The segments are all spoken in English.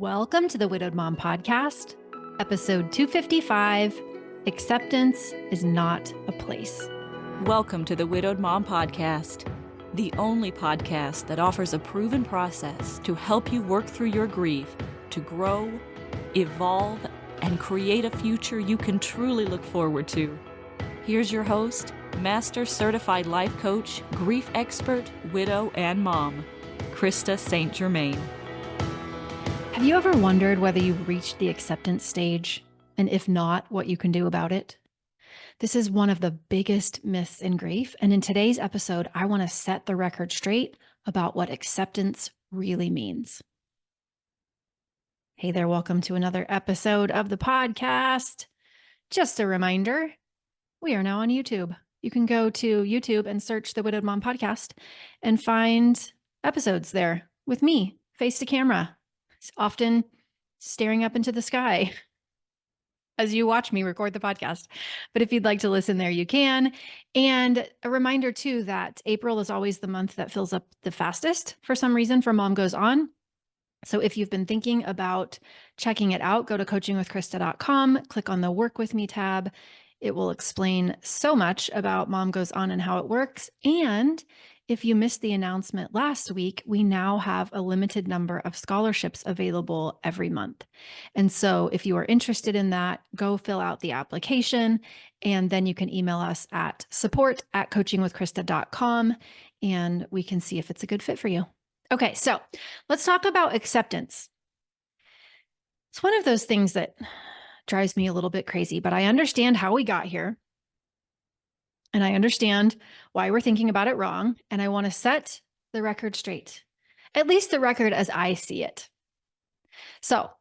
Welcome to the Widowed Mom Podcast, episode 255, Acceptance is Not a Place. Welcome to the Widowed Mom Podcast, the only podcast that offers a proven process to help you work through your grief, to grow, evolve, and create a future you can truly look forward to. Here's your host, Master Certified Life Coach, Grief Expert, Widow, and Mom, Krista St-Germain. Have you ever wondered whether you've reached the acceptance stage, and if not, what you can do about it? This is one of the biggest myths in grief, and in today's episode, I want to set the record straight about what acceptance really means. Hey there, welcome to another episode of the podcast. Just a reminder, we are now on YouTube. You can go to YouTube and search the Widowed Mom Podcast and find episodes there with me, face to camera, often staring up into the sky as you watch me record the podcast. But if you'd like to listen there, you can. And a reminder too, that April is always the month that fills up the fastest for some reason for Mom Goes On. So if you've been thinking about checking it out, go to coachingwithkrista.com, click on the Work With Me tab. It will explain so much about Mom Goes On and how it works. And if you missed the announcement last week, we now have a limited number of scholarships available every month. And so if you are interested in that, go fill out the application, and then you can email us at support@coachingwithkrista.com, and we can see if it's a good fit for you. Okay, so let's talk about acceptance. It's one of those things that drives me a little bit crazy, but I understand how we got here. And I understand why we're thinking about it wrong. And I want to set the record straight, at least the record as I see it. So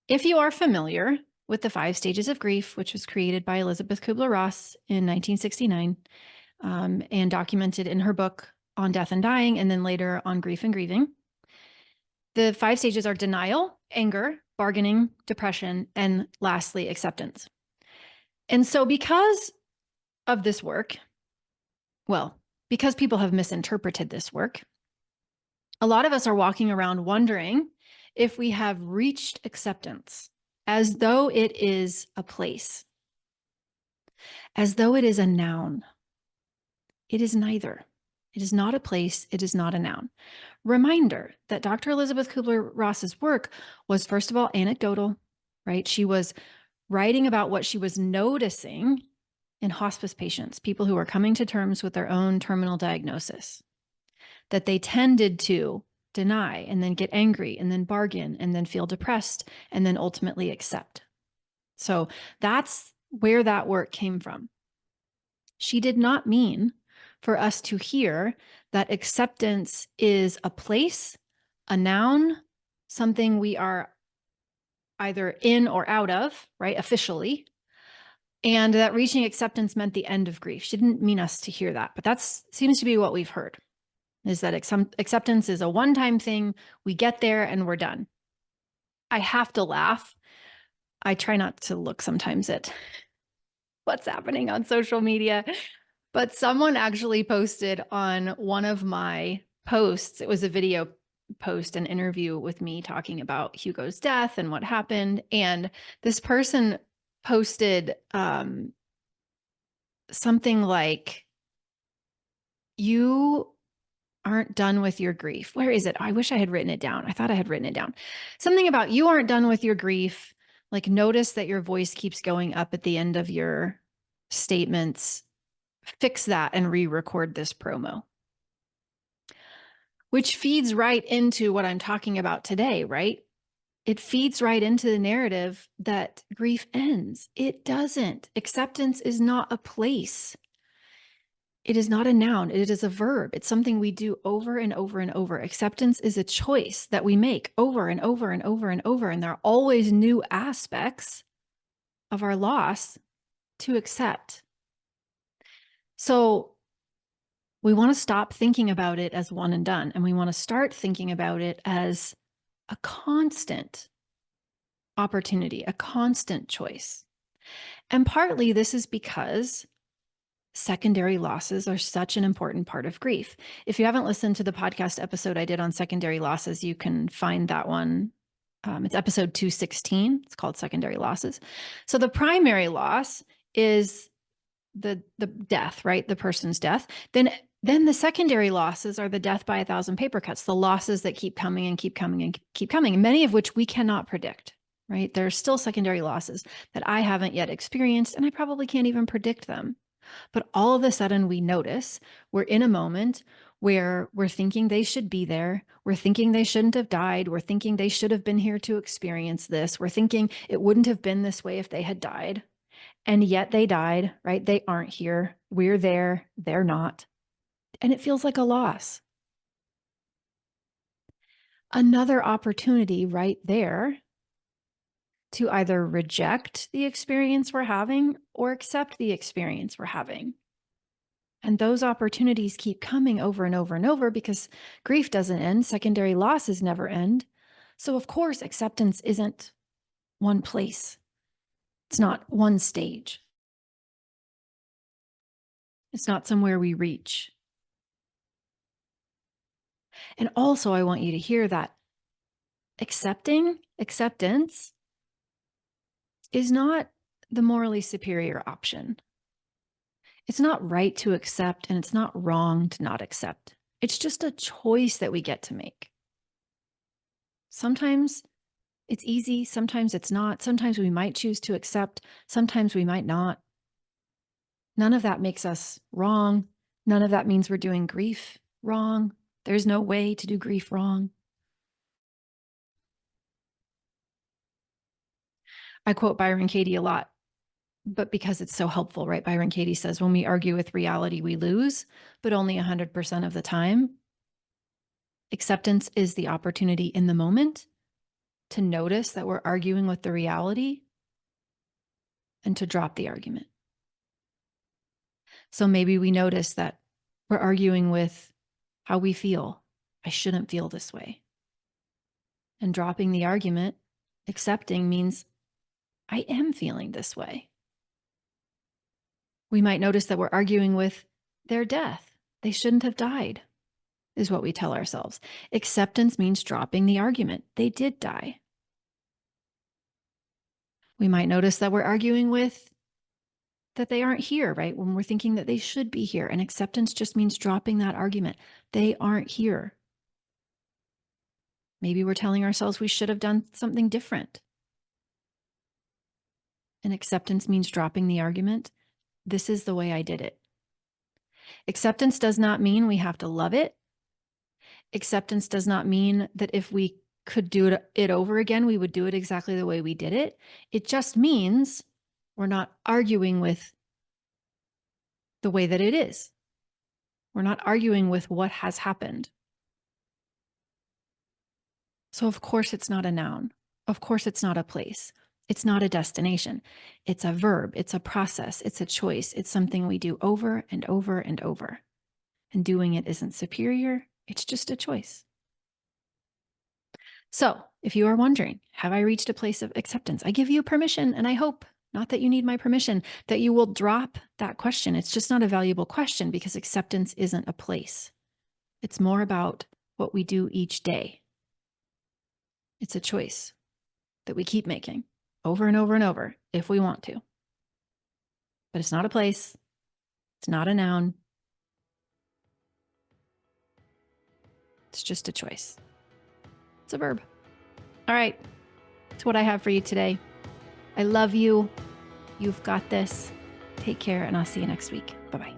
if you are familiar with the 5 stages of grief, which was created by Elizabeth Kubler-Ross in 1969 and documented in her book on Death and Dying, and then later on Grief and Grieving, the 5 stages are denial, anger, bargaining, depression, and lastly, acceptance. And so because of this work, well, because people have misinterpreted this work, a lot of us are walking around wondering if we have reached acceptance, as though it is a place, as though it is a noun. It is neither. It is not a place. It is not a noun. Reminder that Dr. Elizabeth Kubler-Ross's work was, first of all, anecdotal, right? She was writing about what she was noticing in hospice patients, people who are coming to terms with their own terminal diagnosis, that they tended to deny and then get angry and then bargain and then feel depressed and then ultimately accept. So that's where that work came from. She did not mean for us to hear that acceptance is a place, a noun, something we are either in or out of, right, officially, and that reaching acceptance meant the end of grief. She didn't mean us to hear that, but that seems to be what we've heard, is that acceptance is a one-time thing. We get there and we're done. I have to laugh. I try not to look sometimes at what's happening on social media, but someone actually posted on one of my posts, it was a video post, an interview with me talking about Hugo's death and what happened. And this person posted something like, "You aren't done with your grief." Where is it? I wish I had written it down. I thought I had written it down. Something about "you aren't done with your grief. Like, notice that your voice keeps going up at the end of your statements. Fix that and re-record this promo." Which feeds right into what I'm talking about today, right? It feeds right into the narrative that grief ends. It doesn't. Acceptance is not a place. It is not a noun. It is a verb. It's something we do over and over and over. Acceptance is a choice that we make over and over and over and over. And there are always new aspects of our loss to accept. So we want to stop thinking about it as one and done. And we want to start thinking about it as a constant opportunity, a constant choice. And partly this is because secondary losses are such an important part of grief. If you haven't listened to the podcast episode I did on secondary losses, you can find that one It's episode 216. It's called Secondary Losses. So the primary loss is the death, right? The person's death. Then the secondary losses are the death by 1,000 paper cuts, the losses that keep coming and keep coming and keep coming, many of which we cannot predict, right? There are still secondary losses that I haven't yet experienced, and I probably can't even predict them. But all of a sudden we notice we're in a moment where we're thinking they should be there. We're thinking they shouldn't have died. We're thinking they should have been here to experience this. We're thinking it wouldn't have been this way if they had died. And yet they died, right? They aren't here. We're there. They're not. And it feels like a loss. Another opportunity right there to either reject the experience we're having or accept the experience we're having. And those opportunities keep coming over and over and over because grief doesn't end. Secondary losses never end. So of course, acceptance isn't one place. It's not one stage. It's not somewhere we reach. And also, I want you to hear that acceptance is not the morally superior option. It's not right to accept, and it's not wrong to not accept. It's just a choice that we get to make. Sometimes it's easy, sometimes it's not. Sometimes we might choose to accept, sometimes we might not. None of that makes us wrong. None of that means we're doing grief wrong. There's no way to do grief wrong. I quote Byron Katie a lot, but because it's so helpful, right? Byron Katie says, when we argue with reality, we lose, but only 100% of the time. Acceptance is the opportunity in the moment to notice that we're arguing with the reality and to drop the argument. So maybe we notice that we're arguing with how we feel. I shouldn't feel this way. And dropping the argument, accepting, means I am feeling this way. We might notice that we're arguing with their death. They shouldn't have died, is what we tell ourselves. Acceptance means dropping the argument. They did die. We might notice that we're arguing with that they aren't here, right? When we're thinking that they should be here. And acceptance just means dropping that argument. They aren't here. Maybe we're telling ourselves we should have done something different. And acceptance means dropping the argument. This is the way I did it. Acceptance does not mean we have to love it. Acceptance does not mean that if we could do it over again, we would do it exactly the way we did it. It just means we're not arguing with the way that it is. We're not arguing with what has happened. So of course it's not a noun. Of course it's not a place. It's not a destination. It's a verb. It's a process. It's a choice. It's something we do over and over and over. And doing it isn't superior. It's just a choice. So if you are wondering, have I reached a place of acceptance? I give you permission, and I hope, not that you need my permission, that you will drop that question. It's just not a valuable question because acceptance isn't a place. It's more about what we do each day. It's a choice that we keep making over and over and over if we want to. But it's not a place. It's not a noun. It's just a choice. It's a verb. All right. That's what I have for you today. I love you. You've got this. Take care, and I'll see you next week. Bye-bye.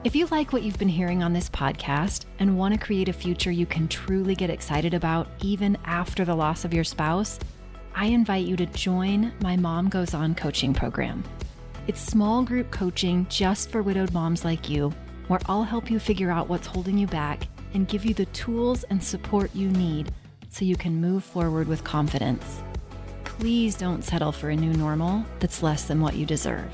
If you like what you've been hearing on this podcast and want to create a future you can truly get excited about even after the loss of your spouse, I invite you to join my Mom Goes On coaching program. It's small group coaching just for widowed moms like you, where I'll help you figure out what's holding you back and give you the tools and support you need so you can move forward with confidence. Please don't settle for a new normal that's less than what you deserve.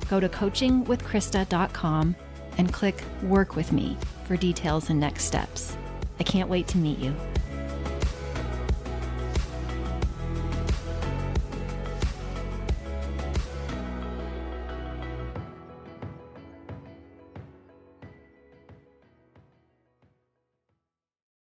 Go to coachingwithkrista.com and click Work With Me for details and next steps. I can't wait to meet you.